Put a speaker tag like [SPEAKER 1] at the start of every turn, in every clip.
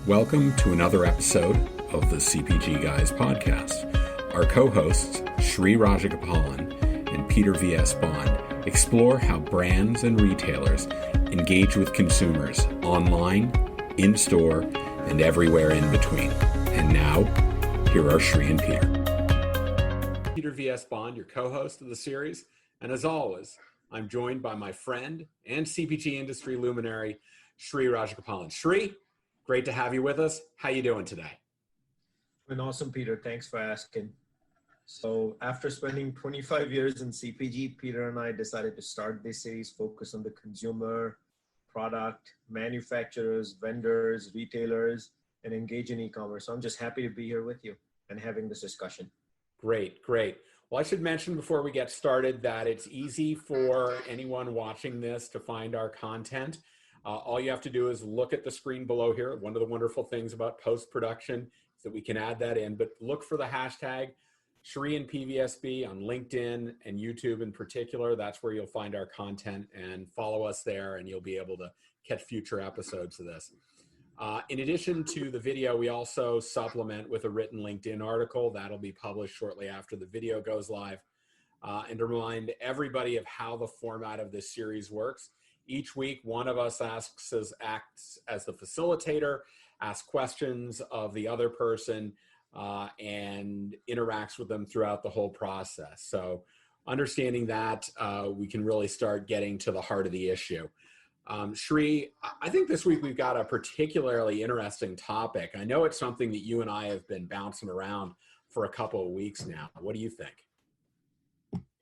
[SPEAKER 1] Welcome to another episode of the CPG Guys podcast. Our co-hosts, Shri Rajagopalan and Peter V.S. Bond, explore how brands and retailers engage with consumers online, in-store, and everywhere in between. And now, here are Shri and Peter. Peter V.S. Bond, your co-host of the series. And as always, I'm joined by my friend and CPG industry luminary, Shri Rajagopalan. Shri, great to have you with us. How you doing today?
[SPEAKER 2] Been awesome, Peter. Thanks for asking. So after spending 25 years in CPG, Peter and I decided to start this series focused on the consumer, product, manufacturers, vendors, retailers, and engage in e-commerce. So I'm just happy to be here with you and having this discussion.
[SPEAKER 1] Great. Well, I should mention before we get started that it's easy for anyone watching this to find our content. All you have to do is look at the screen below here. One of the wonderful things about post-production is that we can add that in, but look for the hashtag Shri and PVSB on LinkedIn and YouTube in particular. That's where you'll find our content, and follow us there and you'll be able to catch future episodes of this. In addition to the video, we also supplement with a written LinkedIn article that'll be published shortly after the video goes live. And to remind everybody of how the format of this series works, each week, one of us acts as the facilitator, asks questions of the other person, and interacts with them throughout the whole process. So understanding that, we can really start getting to the heart of the issue. Shri, I think this week we've got a particularly interesting topic. I know it's something that you and I have been bouncing around for a couple of weeks now. What do you think?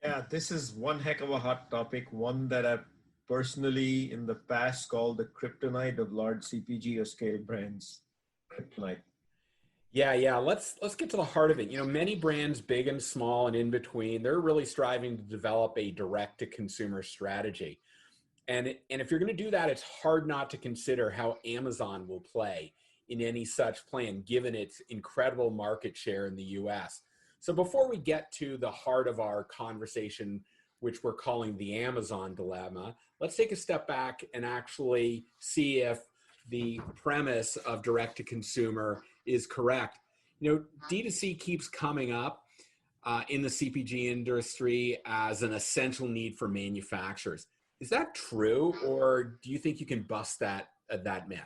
[SPEAKER 2] Yeah, this is one heck of a hot topic, one that I've personally in the past called the kryptonite of large CPG or scale brands. Kryptonite.
[SPEAKER 1] Yeah. Let's get to the heart of it. You know, many brands, big and small and in between, they're really striving to develop a direct-to-consumer strategy. And if you're going to do that, it's hard not to consider how Amazon will play in any such plan, given its incredible market share in the US. So before we get to the heart of our conversation, which we're calling the Amazon dilemma, let's take a step back and actually see if the premise of direct-to-consumer is correct. You know, D2C keeps coming up in the CPG industry as an essential need for manufacturers. Is that true, or do you think you can bust that myth?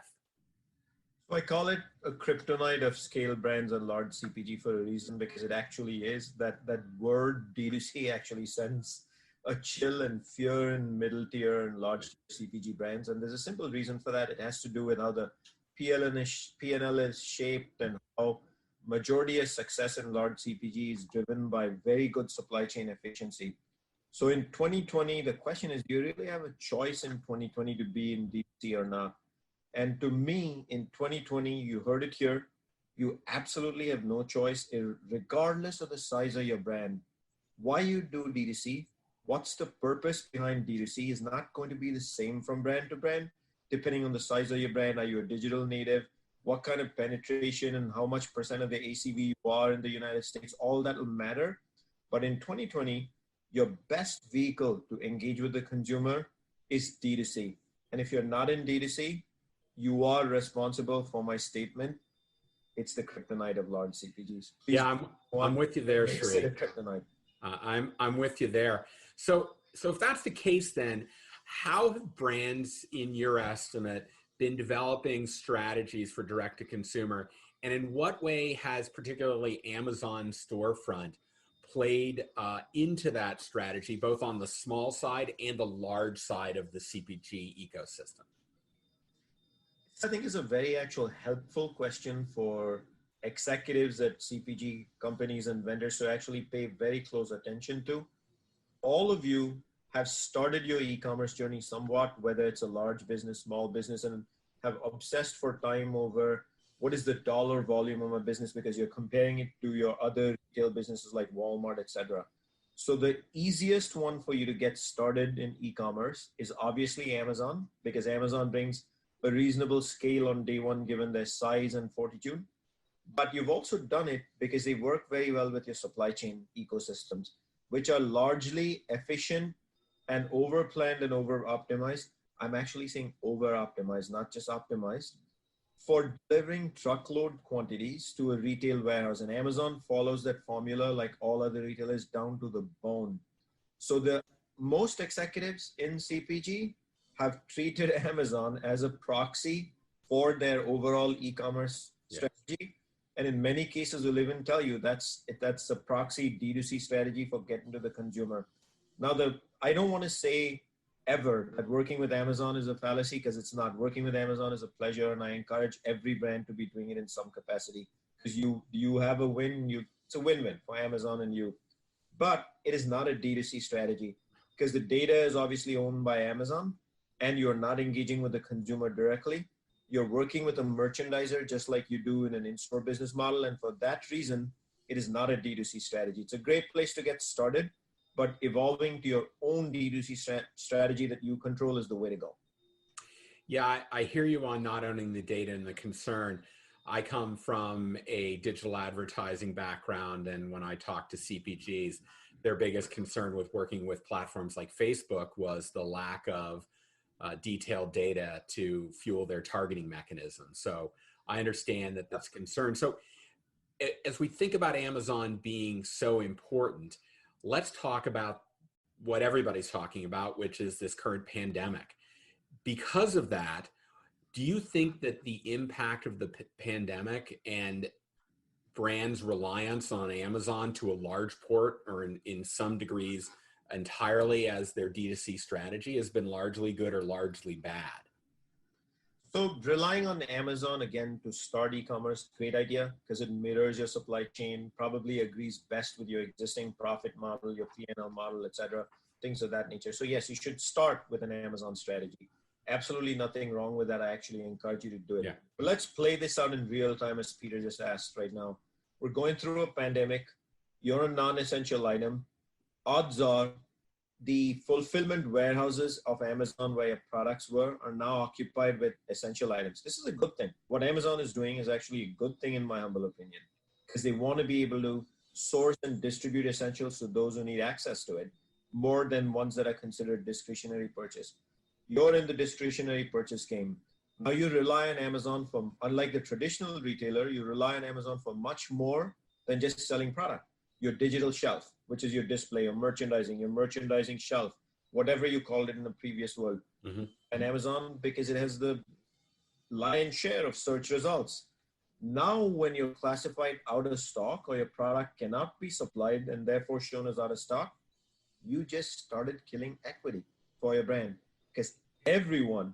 [SPEAKER 2] So I call it a kryptonite of scale brands and large CPG for a reason, because it actually is. That word D2C actually sends a chill and fear in middle tier and large CPG brands. And there's a simple reason for that. It has to do with how the P&L is shaped and how majority of success in large CPG is driven by very good supply chain efficiency. So in 2020, the question is, do you really have a choice in 2020 to be in D2C or not? And to me, in 2020, you heard it here, you absolutely have no choice, regardless of the size of your brand. Why you do D2C, what's the purpose behind D2C is not going to be the same from brand to brand, depending on the size of your brand. Are you a digital native? What kind of penetration and how much % of the ACV you are in the United States? All that will matter. But in 2020, your best vehicle to engage with the consumer is D2C. And if you're not in D2C, you are responsible for my statement. It's the kryptonite of large CPGs. Please,
[SPEAKER 1] I'm with you there, Shri.
[SPEAKER 2] Kryptonite.
[SPEAKER 1] I'm with you there. So if that's the case, then how have brands, in your estimate, been developing strategies for direct-to-consumer? And in what way has particularly Amazon storefront played into that strategy, both on the small side and the large side of the CPG ecosystem?
[SPEAKER 2] I think it's a very actual helpful question for executives at CPG companies and vendors to actually pay very close attention to. All of you have started your e-commerce journey somewhat, whether it's a large business, small business, and have obsessed for time over what is the dollar volume of my business, because you're comparing it to your other retail businesses like Walmart, etc. So the easiest one for you to get started in e-commerce is obviously Amazon, because Amazon brings a reasonable scale on day one, given their size and fortitude. But you've also done it because they work very well with your supply chain ecosystems, which are largely efficient and over-planned and over-optimized. I'm actually saying over-optimized, not just optimized, for delivering truckload quantities to a retail warehouse. And Amazon follows that formula like all other retailers down to the bone. So the most executives in CPG have treated Amazon as a proxy for their overall e-commerce strategy. And in many cases, we'll even tell you that's a proxy D2C strategy for getting to the consumer. Now, I don't want to say ever that working with Amazon is a fallacy, because it's not. Working with Amazon is a pleasure, and I encourage every brand to be doing it in some capacity, because you have a win. It's a win-win for Amazon and you. But it is not a D2C strategy, because the data is obviously owned by Amazon, and you're not engaging with the consumer directly. You're working with a merchandiser just like you do in an in-store business model. And for that reason, it is not a D2C strategy. It's a great place to get started, but evolving to your own D2C strategy that you control is the way to go.
[SPEAKER 1] Yeah, I hear you on not owning the data and the concern. I come from a digital advertising background, and when I talk to CPGs, their biggest concern with working with platforms like Facebook was the lack of detailed data to fuel their targeting mechanism. So I understand that that's a concern. So as we think about Amazon being so important, let's talk about what everybody's talking about, which is this current pandemic. Because of that, do you think that the impact of the pandemic and brands' reliance on Amazon to a large port, or in some degrees entirely as their D2C strategy, has been largely good or largely bad?
[SPEAKER 2] So relying on Amazon, again, to start e-commerce, great idea, because it mirrors your supply chain, probably agrees best with your existing profit model, your P&L model, etc., things of that nature. So yes, you should start with an Amazon strategy. Absolutely nothing wrong with that. I actually encourage you to do it.
[SPEAKER 1] Yeah.
[SPEAKER 2] But let's play this out in real time, as Peter just asked right now. We're going through a pandemic. You're a non-essential item. Odds are the fulfillment warehouses of Amazon where your products were are now occupied with essential items. This is a good thing. What Amazon is doing is actually a good thing in my humble opinion, because they want to be able to source and distribute essentials to those who need access to it, more than ones that are considered discretionary purchase. You're in the discretionary purchase game. Now you rely on Amazon for, unlike the traditional retailer, you rely on Amazon for much more than just selling product. Your digital shelf, which is your display, your merchandising shelf, whatever you called it in the previous world. Mm-hmm. And Amazon, because it has the lion's share of search results. Now, when you're classified out of stock or your product cannot be supplied and therefore shown as out of stock, you just started killing equity for your brand, because everyone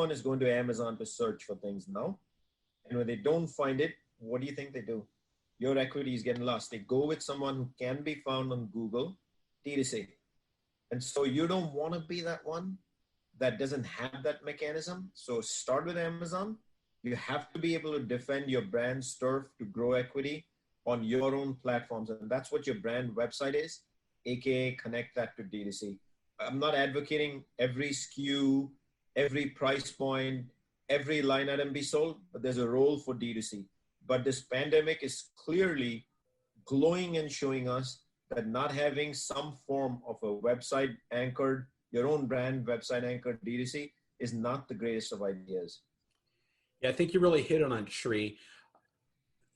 [SPEAKER 2] is going to Amazon to search for things now. And when they don't find it, what do you think they do? Your equity is getting lost. They go with someone who can be found on Google, D2C. And so you don't want to be that one that doesn't have that mechanism. So start with Amazon. You have to be able to defend your brand's turf to grow equity on your own platforms. And that's what your brand website is, AKA connect that to D2C. I'm not advocating every SKU, every price point, every line item be sold, but there's a role for D2C. But this pandemic is clearly glowing and showing us that not having some form of a website anchored, your own brand website anchored D2C is not the greatest of ideas.
[SPEAKER 1] Yeah, I think you really hit on it, Shri.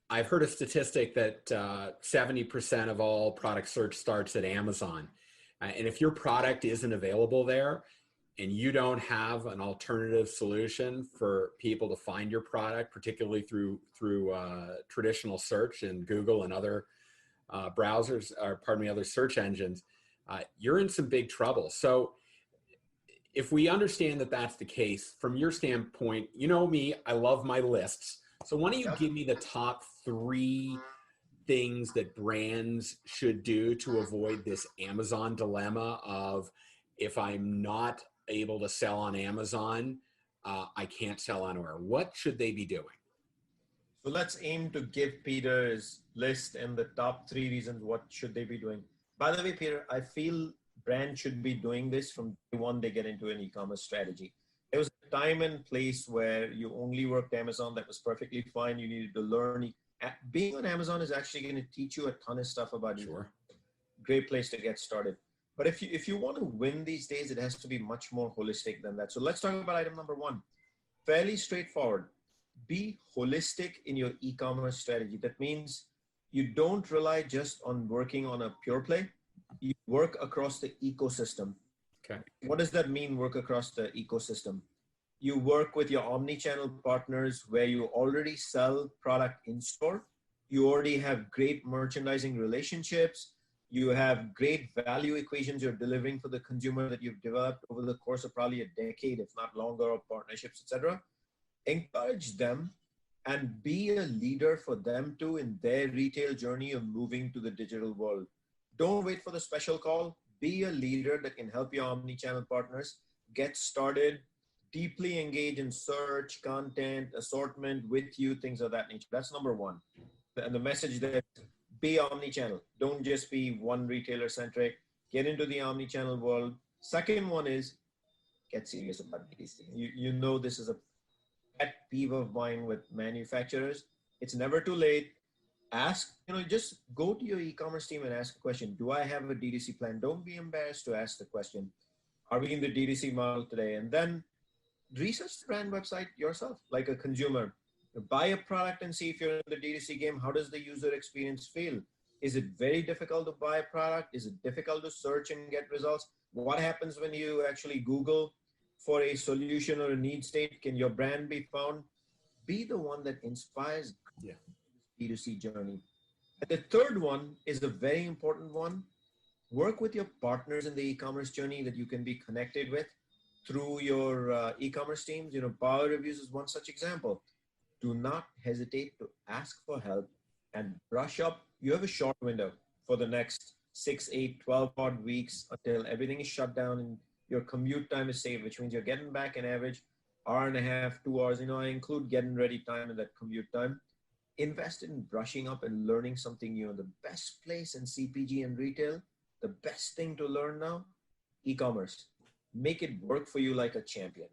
[SPEAKER 1] I've heard a statistic that 70% of all product search starts at Amazon. And if your product isn't available there, and you don't have an alternative solution for people to find your product, particularly through traditional search and Google and other browsers, or other search engines, you're in some big trouble. So if we understand that that's the case, from your standpoint, you know me, I love my lists. So why don't you give me the top 3 things that brands should do to avoid this Amazon dilemma of, if I'm not able to sell on Amazon, I can't sell anywhere. What should they be doing?
[SPEAKER 2] So let's aim to give Peter his list and the top 3 reasons what should they be doing. By the way, Peter, I feel brands should be doing this from day one they get into an e-commerce strategy. There was a time and place where you only worked Amazon. That was perfectly fine. You needed to learn. Being on Amazon is actually going to teach you a ton of stuff about you. Great place to get started. But if you want to win these days, it has to be much more holistic than that. So let's talk about item number 1. Fairly straightforward. be holistic in your e-commerce strategy. That means you don't rely just on working on a pure play. You work across the ecosystem.
[SPEAKER 1] Okay.
[SPEAKER 2] What does that mean, work across the ecosystem? You work with your omni-channel partners where you already sell product in store. You already have great merchandising relationships. You have great value equations you're delivering for the consumer that you've developed over the course of probably a decade, if not longer, of partnerships, etc. Encourage them and be a leader for them too in their retail journey of moving to the digital world. Don't wait for the special call. Be a leader that can help your omni-channel partners get started, deeply engage in search, content, assortment with you, things of that nature. That's number one. And the message there, be omni-channel. Don't just be one retailer centric. Get into the omni-channel world. Second one is get serious about DTC. You know this is a pet peeve of mine with manufacturers. It's never too late. Ask, just go to your e-commerce team and ask a question. Do I have a DTC plan? Don't be embarrassed to ask the question. Are we in the DTC model today? And then research the brand website yourself, like a consumer. Buy a product and see if you're in the DTC game. How does the user experience feel? Is it very difficult to buy a product? Is it difficult to search and get results? What happens when you actually Google for a solution or a need state? Can your brand be found? Be the one that inspires D2C journey. And the third one is a very important one. Work with your partners in the e-commerce journey that you can be connected with through your e-commerce teams. Power Reviews is one such example. Do not hesitate to ask for help and brush up. You have a short window for the next 6, 8, 12 odd weeks until everything is shut down and your commute time is saved, which means you're getting back an average hour and a half, 2 hours. I include getting ready time in that commute time. Invest in brushing up and learning something new. And the best place in CPG and retail, the best thing to learn now, e-commerce. Make it work for you like a champion.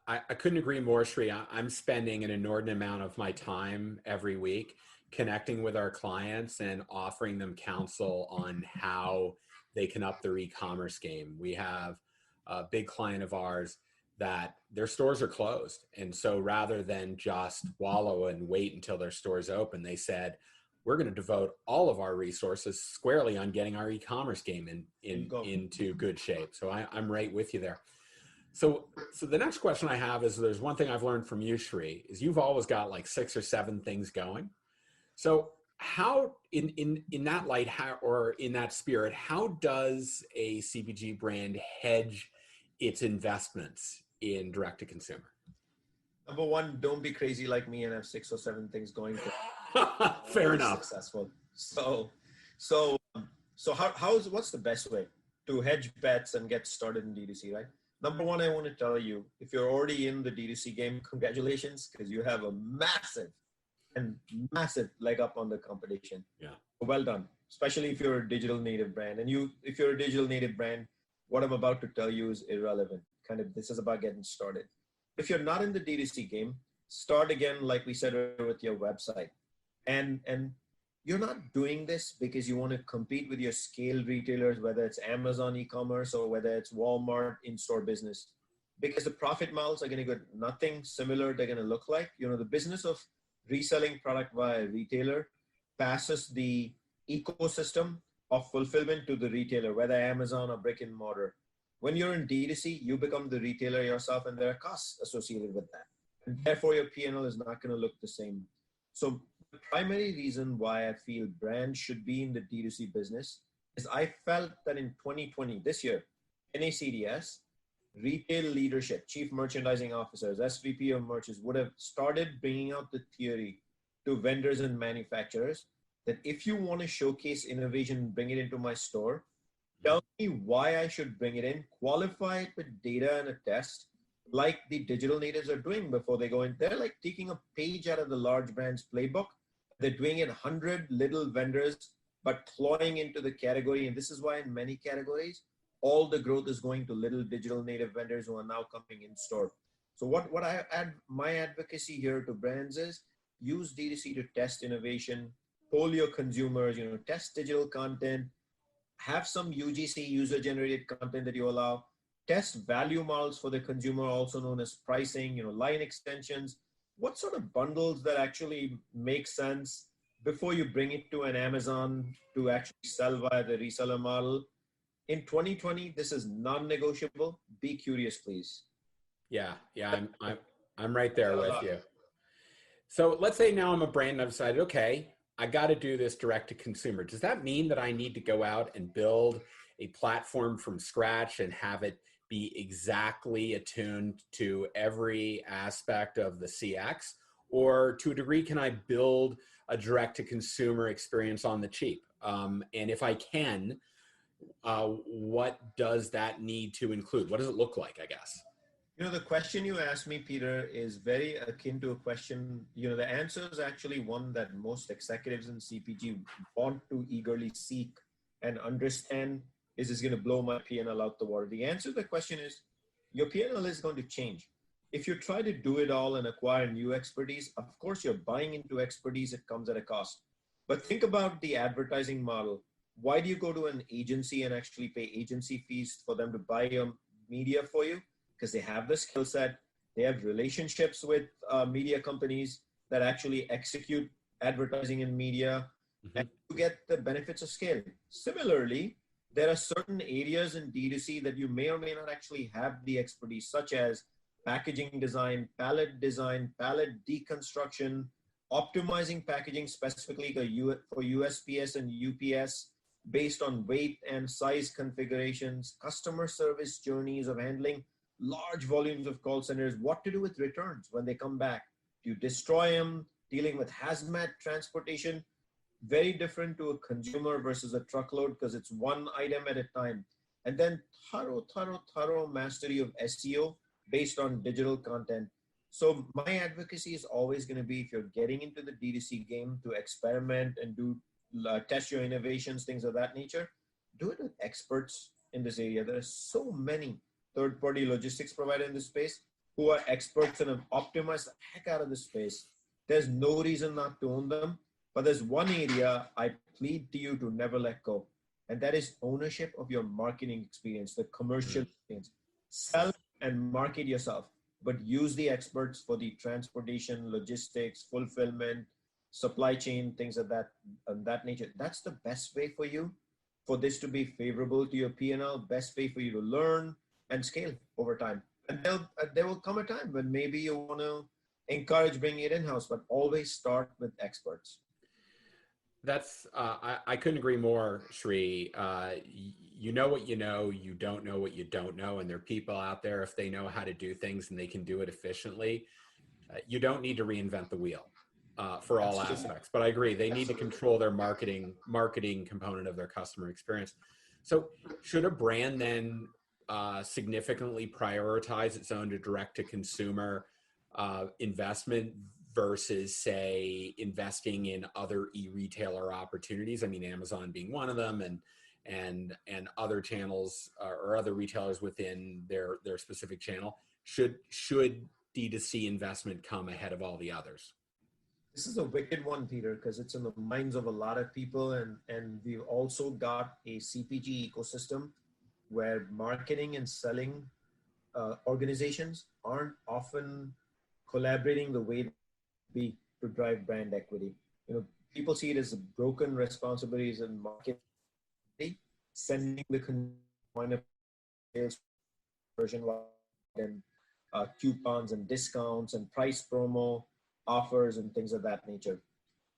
[SPEAKER 1] I couldn't agree more, Sri. I'm spending an inordinate amount of my time every week connecting with our clients and offering them counsel on how they can up their e-commerce game. We have a big client of ours that their stores are closed. And so rather than just wallow and wait until their stores open, they said, we're going to devote all of our resources squarely on getting our e-commerce game into good shape. So I'm right with you there. So the next question I have is, there's one thing I've learned from you, Sri, is you've always got like 6 or 7 things going. So how in that light, or in that spirit, how does a CPG brand hedge its investments in direct to consumer?
[SPEAKER 2] Number one, don't be crazy like me and have 6 or 7 things going.
[SPEAKER 1] Fair enough.
[SPEAKER 2] Successful. What's the best way to hedge bets and get started in D2C, right? Number one, I want to tell you, if you're already in the D2C game, congratulations, because you have a massive leg up on the competition.
[SPEAKER 1] Yeah.
[SPEAKER 2] Well done, especially if you're a digital native brand. And if you're a digital native brand, what I'm about to tell you is irrelevant. This is about getting started. If you're not in the D2C game, start again, like we said, with your website. And you're not doing this because you want to compete with your scale retailers, whether it's Amazon e-commerce or whether it's Walmart in-store business, because the profit models are going to get nothing similar. They're going to look like, the business of reselling product via retailer passes the ecosystem of fulfillment to the retailer, whether Amazon or brick and mortar. When you're in D2C, you become the retailer yourself, and there are costs associated with that. And therefore, your P&L is not going to look the same. So the primary reason why I feel brands should be in the D2C business is I felt that in 2020, this year, NACDS, retail leadership, chief merchandising officers, SVP of merchants would have started bringing out the theory to vendors and manufacturers that if you want to showcase innovation, bring it into my store, tell me why I should bring it in, qualify it with data and a test, like the digital natives are doing before they go in. They're like taking a page out of the large brands playbook. They're doing it 100 little vendors, but clawing into the category. And this is why in many categories, all the growth is going to little digital native vendors who are now coming in store. So what I add, my advocacy here to brands is use D2C to test innovation, poll your consumers, test digital content, have some UGC, user-generated content that you allow, test value models for the consumer, also known as pricing, line extensions, what sort of bundles that actually make sense before you bring it to an Amazon to actually sell via the reseller model. In 2020, this is non-negotiable. Be curious, please.
[SPEAKER 1] Yeah, I'm right there
[SPEAKER 2] A
[SPEAKER 1] with
[SPEAKER 2] lot.
[SPEAKER 1] you. So let's say now I'm a brand and I've decided, okay, I got to do this direct to consumer. Does that mean that I need to go out and build a platform from scratch and have it be exactly attuned to every aspect of the CX? Or to a degree, can I build a direct to consumer experience on the cheap? And if I can, what does that need to include? What does it look like, I guess?
[SPEAKER 2] You know, the question you asked me, Peter, is very akin to a question, you know, the answer is actually one that most executives in CPG want to eagerly seek and understand. Is this going to blow my P&L out the water? The answer to the question is your P&L is going to change. If you try to do it all and acquire new expertise, of course, you're buying into expertise. It comes at a cost. But think about the advertising model. Why do you go to an agency and actually pay agency fees for them to buy your media for you? Because they have the skill set, they have relationships with media companies that actually execute advertising in media, and you get the benefits of scale. Similarly, there are certain areas in D2C that you may or may not actually have the expertise, such as packaging design, pallet deconstruction, optimizing packaging specifically for USPS and UPS based on weight and size configurations, customer service journeys of handling large volumes of call centers, what to do with returns when they come back. Do you destroy them? Dealing with hazmat transportation, very different to a consumer versus a truckload because it's one item at a time. And then thorough mastery of SEO based on digital content. So my advocacy is always going to be, if you're getting into the D2C game, to experiment and do test your innovations, things of that nature, do it with experts in this area. There are so many third-party logistics provider in this space who are experts and have optimized the heck out of this space. There's no reason not to own them, but there's one area I plead to you to never let go, and that is ownership of your marketing experience, the commercial experience. Sell and market yourself, but use the experts for the transportation, logistics, fulfillment, supply chain, things of that nature. That's the best way for you, for this to be favorable to your P&L, best way for you to learn and scale over time. And there will come a time when maybe you want to encourage bringing it in-house, but always start with experts.
[SPEAKER 1] That's, I couldn't agree more, Shri. You know what you know, you don't know what you don't know. And there are people out there, if they know how to do things and they can do it efficiently, you don't need to reinvent the wheel for all aspects. But I agree, they need to control their marketing component of their customer experience. So should a brand then significantly prioritize its own direct-to-consumer investment versus, say, investing in other e-retailer opportunities? I mean, Amazon being one of them, and other channels or other retailers within their specific channel. Should D2C investment come ahead of all the others?
[SPEAKER 2] This is a wicked one, Peter, because it's in the minds of a lot of people, and we've also got a CPG ecosystem where marketing and selling organizations aren't often collaborating the way they be to drive brand equity. You know, people see it as broken responsibilities in marketing, sending the point of sales version and coupons and discounts and price promo offers and things of that nature.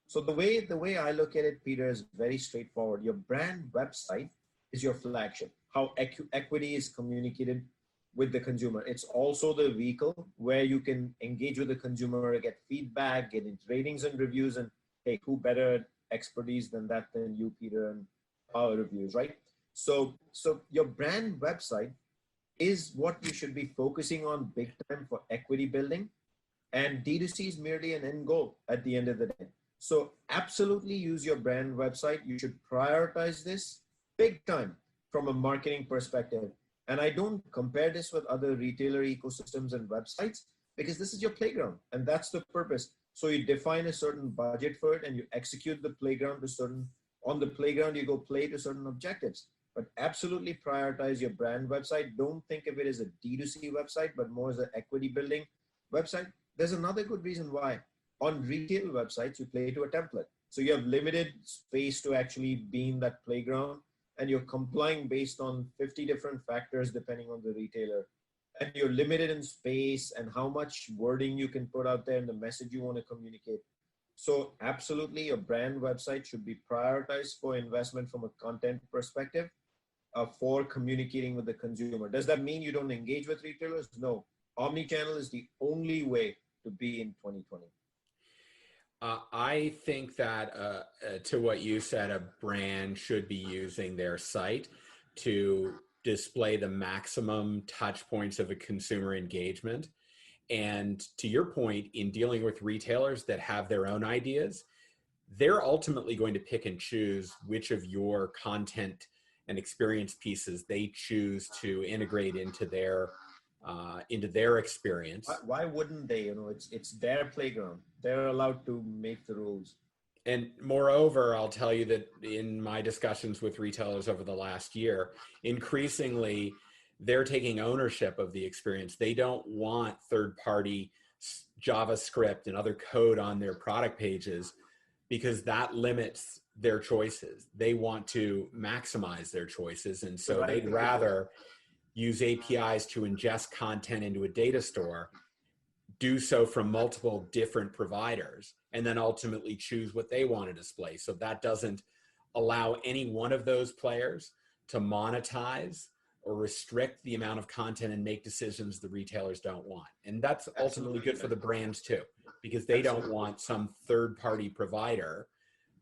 [SPEAKER 2] So the way I look at it, Peter, is very straightforward. Your brand website is your flagship. How equity is communicated with the consumer. It's also the vehicle where you can engage with the consumer, get feedback, get ratings and reviews, and hey, who better expertise than you, Peter, and our reviews, right? So your brand website is what you should be focusing on big time for equity building, and D2C is merely an end goal at the end of the day. So absolutely use your brand website. You should prioritize this big time from a marketing perspective. And I don't compare this with other retailer ecosystems and websites, because this is your playground and that's the purpose. So you define a certain budget for it and you execute the playground on the playground, you go play to certain objectives. But absolutely prioritize your brand website. Don't think of it as a D2C website, but more as an equity building website. there's another good reason why. On retail websites, you play to a template. So you have limited space to actually be in that playground, and you're complying based on 50 different factors depending on the retailer. And you're limited in space and how much wording you can put out there and the message you want to communicate. So absolutely, a brand website should be prioritized for investment from a content perspective, for communicating with the consumer. Does that mean you don't engage with retailers? No. Omnichannel is the only way to be in 2020.
[SPEAKER 1] I think that to what you said, a brand should be using their site to display the maximum touch points of a consumer engagement. And to your point, in dealing with retailers that have their own ideas, they're ultimately going to pick and choose which of your content and experience pieces they choose to integrate into their experience.
[SPEAKER 2] Why wouldn't they? You know, it's their playground. They're allowed to make the rules.
[SPEAKER 1] And moreover, I'll tell you that in my discussions with retailers over the last year, increasingly, they're taking ownership of the experience. They don't want third-party JavaScript and other code on their product pages because that limits their choices. They want to maximize their choices. And so they'd rather use APIs to ingest content into a data store, do so from multiple different providers, and then ultimately choose what they want to display. So that doesn't allow any one of those players to monetize or restrict the amount of content and make decisions the retailers don't want. And that's ultimately good for the brands too, because they don't want some third-party provider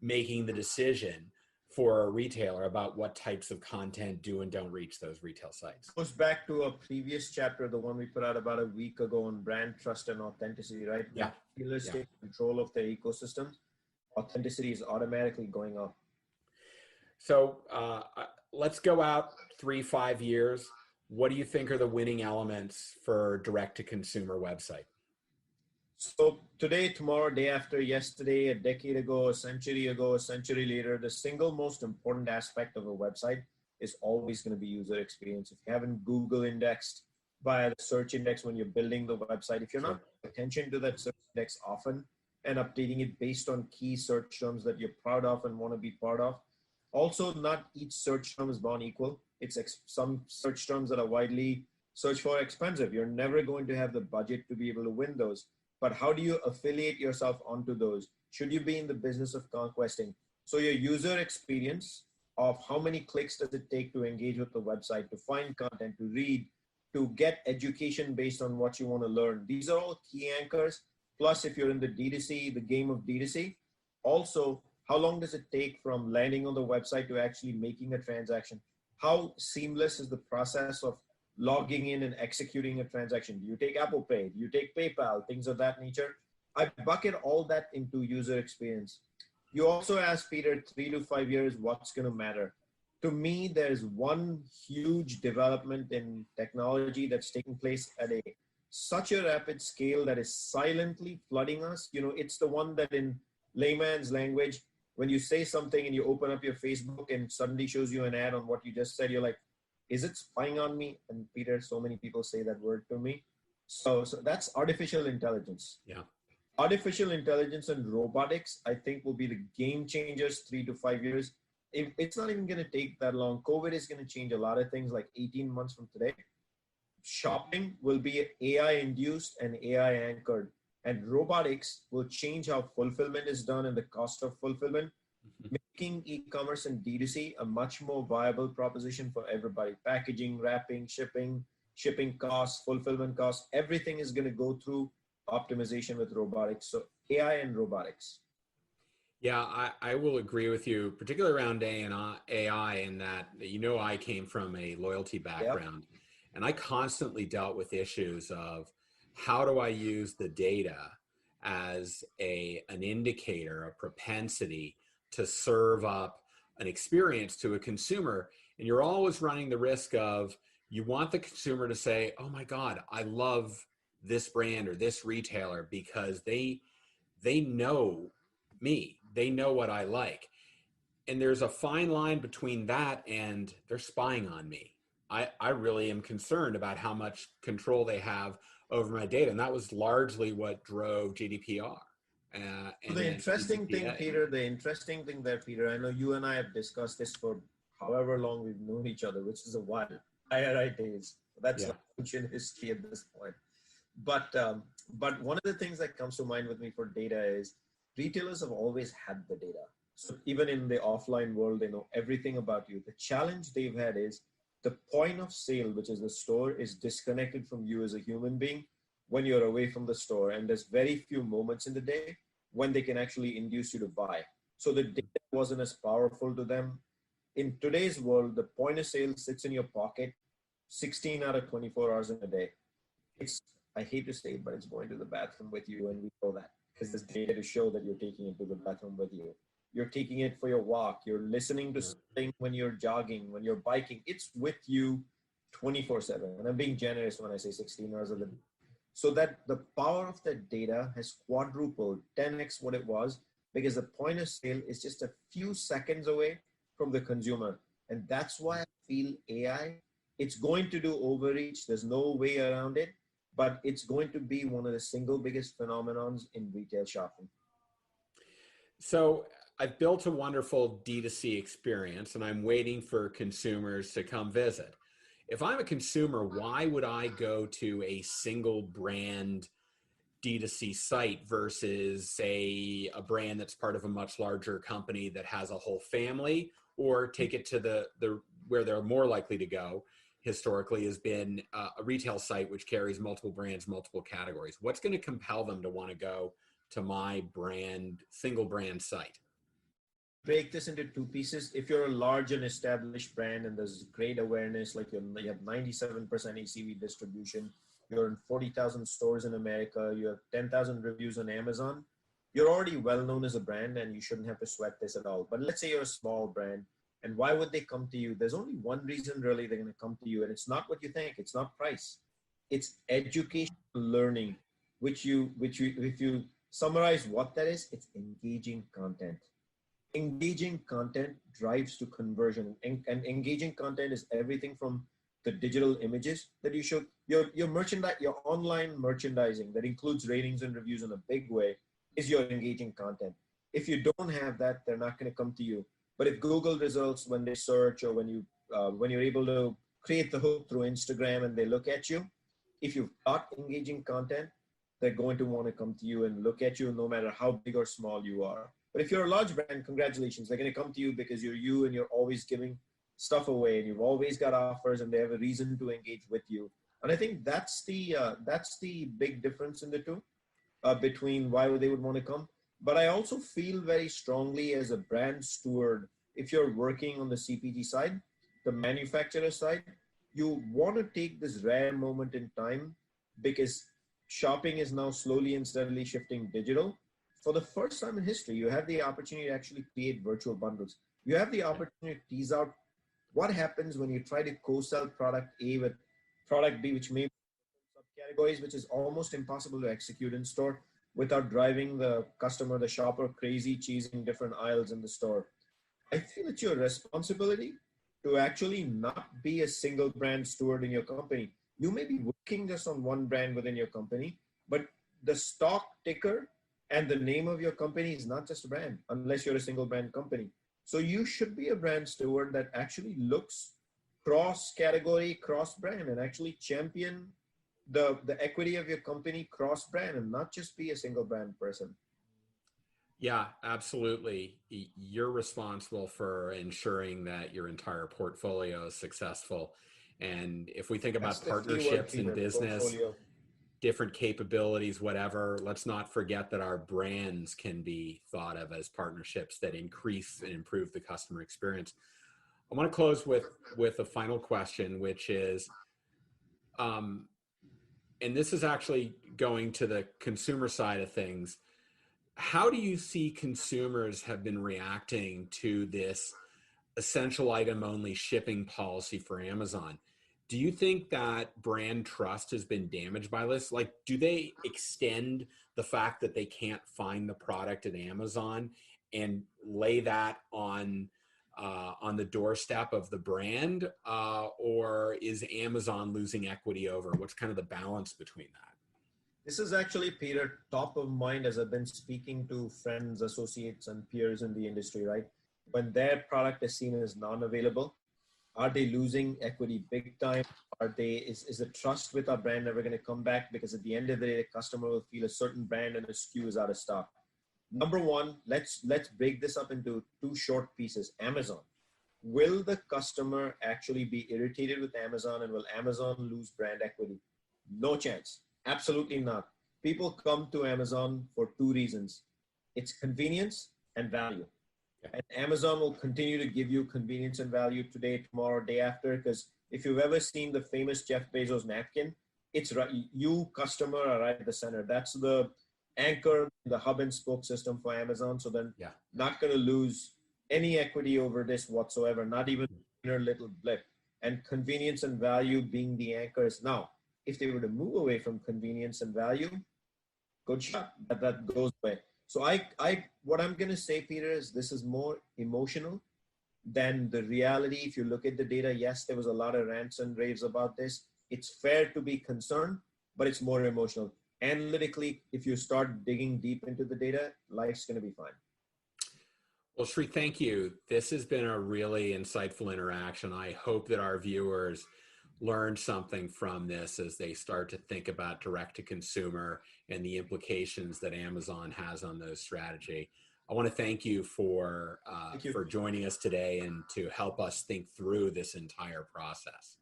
[SPEAKER 1] making the decision for a retailer about what types of content do and don't reach those retail sites.
[SPEAKER 2] Goes back to a previous chapter, the one we put out about a week ago on brand trust and authenticity, right?
[SPEAKER 1] Yeah.
[SPEAKER 2] Retailers take control of their ecosystems. Authenticity is automatically going up.
[SPEAKER 1] So let's go out 3-5 years. What do you think are the winning elements for direct-to-consumer website?
[SPEAKER 2] So today, tomorrow, day after, yesterday, a decade ago, a century later, the single most important aspect of a website is always going to be user experience. If you haven't Google indexed via the search index when you're building the website, if you're not paying attention to that search index often and updating it based on key search terms that you're proud of and want to be part of. Also, not each search term is born equal. It's some search terms that are widely searched for expensive. You're never going to have the budget to be able to win those. But how do you affiliate yourself onto those? Should you be in the business of conquesting? So your user experience of how many clicks does it take to engage with the website, to find content, to read, to get education based on what you want to learn. These are all key anchors. Plus, if you're in the D2C, the game of D2C, also, how long does it take from landing on the website to actually making a transaction? How seamless is the process of logging in and executing a transaction? Do you take Apple Pay? Do you take PayPal? Things of that nature. I bucket all that into user experience. You also asked Peter, 3 to 5 years, what's going to matter? To me, there's one huge development in technology that's taking place at such a rapid scale that is silently flooding us. You know, it's the one that in layman's language, when you say something and you open up your Facebook and suddenly shows you an ad on what you just said, you're like, is it spying on me? And Peter, so many people say that word to me. So that's artificial intelligence.
[SPEAKER 1] Yeah.
[SPEAKER 2] Artificial intelligence and robotics, I think, will be the game changers 3 to 5 years. It's not even going to take that long. COVID is going to change a lot of things, like 18 months from today. Shopping will be AI induced and AI anchored. And robotics will change how fulfillment is done and the cost of fulfillment, making e-commerce and D2C a much more viable proposition for everybody. Packaging, wrapping, shipping costs, fulfillment costs, everything is going to go through optimization with robotics. So AI and robotics.
[SPEAKER 1] Yeah, I will agree with you, particularly around AI, in that, you know, I came from a loyalty background, and I constantly dealt with issues of how do I use the data as an indicator, a propensity to serve up an experience to a consumer. And you're always running the risk of, you want the consumer to say, oh my God, I love this brand or this retailer because they know me, they know what I like. And there's a fine line between that and they're spying on me. I really am concerned about how much control they have over my data. And that was largely what drove GDPR.
[SPEAKER 2] So
[SPEAKER 1] And
[SPEAKER 2] the
[SPEAKER 1] then
[SPEAKER 2] interesting thing,
[SPEAKER 1] CCPA.
[SPEAKER 2] Peter, the interesting thing there, Peter, I know you and I have discussed this for however long we've known each other, which is a while, IRI days. That's
[SPEAKER 1] Yeah.
[SPEAKER 2] like ancient history at this point. But one of the things that comes to mind with me for data is retailers have always had the data. So even in the offline world, they know everything about you. The challenge they've had is the point of sale, which is the store, is disconnected from you as a human being when you're away from the store. And there's very few moments in the day when they can actually induce you to buy. So the data wasn't as powerful to them. In today's world, the point of sale sits in your pocket 16 out of 24 hours in a day. It's, I hate to say it, but it's going to the bathroom with you, and we know that because there's data to show that you're taking it to the bathroom with you. You're taking it for your walk. You're listening to something when you're jogging, when you're biking. It's with you 24/7. And I'm being generous when I say 16 hours of the day. So that the power of that data has quadrupled, 10x what it was, because the point of sale is just a few seconds away from the consumer. And that's why I feel AI, it's going to do overreach. There's no way around it, but it's going to be one of the single biggest phenomenons in retail shopping.
[SPEAKER 1] So I've built a wonderful D2C experience, and I'm waiting for consumers to come visit. If I'm a consumer, why would I go to a single brand D2C site versus, say, a brand that's part of a much larger company that has a whole family, or take it to the where they're more likely to go historically has been a retail site which carries multiple brands, multiple categories? What's going to compel them to want to go to my brand, single brand site?
[SPEAKER 2] Break this into two pieces. If you're a large and established brand and there's great awareness, like you have 97% ACV distribution, you're in 40,000 stores in America, you have 10,000 reviews on Amazon, you're already well known as a brand and you shouldn't have to sweat this at all. But let's say you're a small brand, and why would they come to you? There's only one reason really they're going to come to you, and it's not what you think. It's not price. It's education, learning, which if you summarize what that is, it's engaging content. Engaging content drives to conversion, and engaging content is everything from the digital images that you show, your merchandise, your online merchandising that includes ratings and reviews in a big way is your engaging content. If you don't have that, they're not going to come to you. But if Google results, when they search, or when you're able to create the hook through Instagram and they look at you, if you've got engaging content, they're going to want to come to you and look at you no matter how big or small you are. But if you're a large brand, congratulations. They're going to come to you because you're you and you're always giving stuff away and you've always got offers and they have a reason to engage with you. And I think that's the big difference in the two between why they would want to come. But I also feel very strongly as a brand steward, if you're working on the CPG side, the manufacturer side, you want to take this rare moment in time because shopping is now slowly and steadily shifting digital. For the first time in history, you have the opportunity to actually create virtual bundles. You have the opportunity to tease out what happens when you try to co-sell product A with product B, which may be subcategories, which is almost impossible to execute in store without driving the customer, the shopper crazy, choosing different aisles in the store. I feel it's your responsibility to actually not be a single brand steward in your company. You may be working just on one brand within your company, but the stock ticker and the name of your company is not just a brand unless you're a single brand company. So you should be a brand steward that actually looks cross category, cross brand, and actually champion the equity of your company cross brand and not just be a single brand person.
[SPEAKER 1] Yeah, absolutely. You're responsible for ensuring that your entire portfolio is successful. And if we think
[SPEAKER 2] That's
[SPEAKER 1] about
[SPEAKER 2] the keyword,
[SPEAKER 1] partnerships in
[SPEAKER 2] Peter,
[SPEAKER 1] business,
[SPEAKER 2] portfolio.
[SPEAKER 1] different capabilities, whatever, let's not forget that our brands can be thought of as partnerships that increase and improve the customer experience. I want to close with a final question, which is, and this is actually going to the consumer side of things. How do you see consumers have been reacting to this essential item only shipping policy for Amazon? Do you think that brand trust has been damaged by this? Like, do they extend the fact that they can't find the product at Amazon and lay that on the doorstep of the brand, or is Amazon losing equity over? What's kind of the balance between that?
[SPEAKER 2] This is actually, Peter, top of mind as I've been speaking to friends, associates, and peers in the industry, right? When their product is seen as non-available, are they losing equity big time? Is the trust with our brand never going to come back? Because at the end of the day, the customer will feel a certain brand and a SKU is out of stock. Number one, let's break this up into two short pieces. Amazon. Will the customer actually be irritated with Amazon, and will Amazon lose brand equity? No chance. Absolutely not. People come to Amazon for two reasons. It's convenience and value. And Amazon will continue to give you convenience and value today, tomorrow, day after, because if you've ever seen the famous Jeff Bezos napkin, it's right, you customer are right at the center. That's the anchor, the hub and spoke system for Amazon. So then not going to lose any equity over this whatsoever, not even a little blip. And convenience and value being the anchors. Now, if they were to move away from convenience and value, good shot, that goes away. So what I'm going to say, Peter, is this is more emotional than the reality. If you look at the data, yes, there was a lot of rants and raves about this. It's fair to be concerned, but it's more emotional. Analytically, if you start digging deep into the data, life's going to be fine.
[SPEAKER 1] Well, Sri, thank you. This has been a really insightful interaction. I hope that our viewers learn something from this as they start to think about direct to consumer and the implications that Amazon has on those strategy. I want to thank you for joining us today and to help us think through this entire process.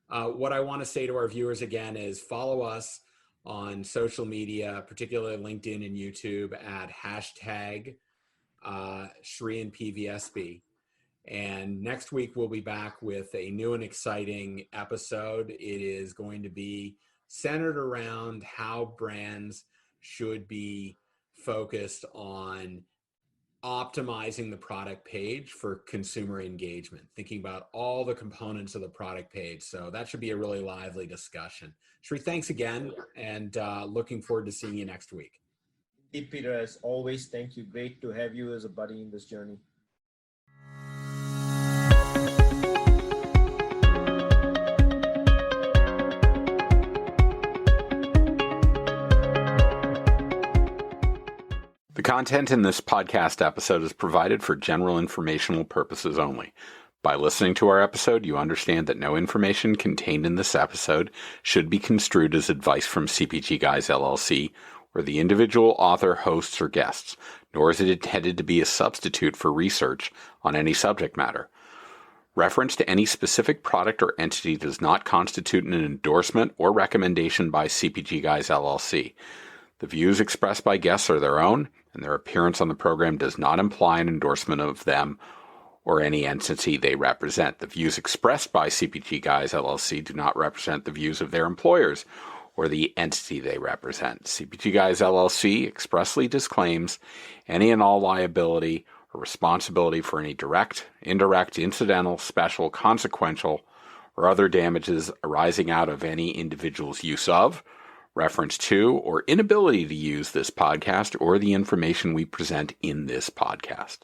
[SPEAKER 1] What I want to say to our viewers again is follow us on social media, particularly LinkedIn and YouTube at hashtag Shri and PVSB. And next week, we'll be back with a new and exciting episode. It is going to be centered around how brands should be focused on optimizing the product page for consumer engagement, thinking about all the components of the product page. So that should be a really lively discussion. Shri, thanks again, and looking forward to seeing you next week.
[SPEAKER 2] Indeed, Peter, as always, thank you. Great to have you as a buddy in this journey.
[SPEAKER 3] The content in this podcast episode is provided for general informational purposes only. By listening to our episode, you understand that no information contained in this episode should be construed as advice from CPGGUYS LLC or the individual author, hosts, or guests, nor is it intended to be a substitute for research on any subject matter. Reference to any specific product or entity does not constitute an endorsement or recommendation by CPGGUYS LLC. The views expressed by guests are their own, and their appearance on the program does not imply an endorsement of them or any entity they represent. The views expressed by CPGGUYS LLC do not represent the views of their employers or the entity they represent. CPGGUYS LLC expressly disclaims any and all liability or responsibility for any direct, indirect, incidental, special, consequential, or other damages arising out of any individual's use of, reference to, or inability to use this podcast or the information we present in this podcast.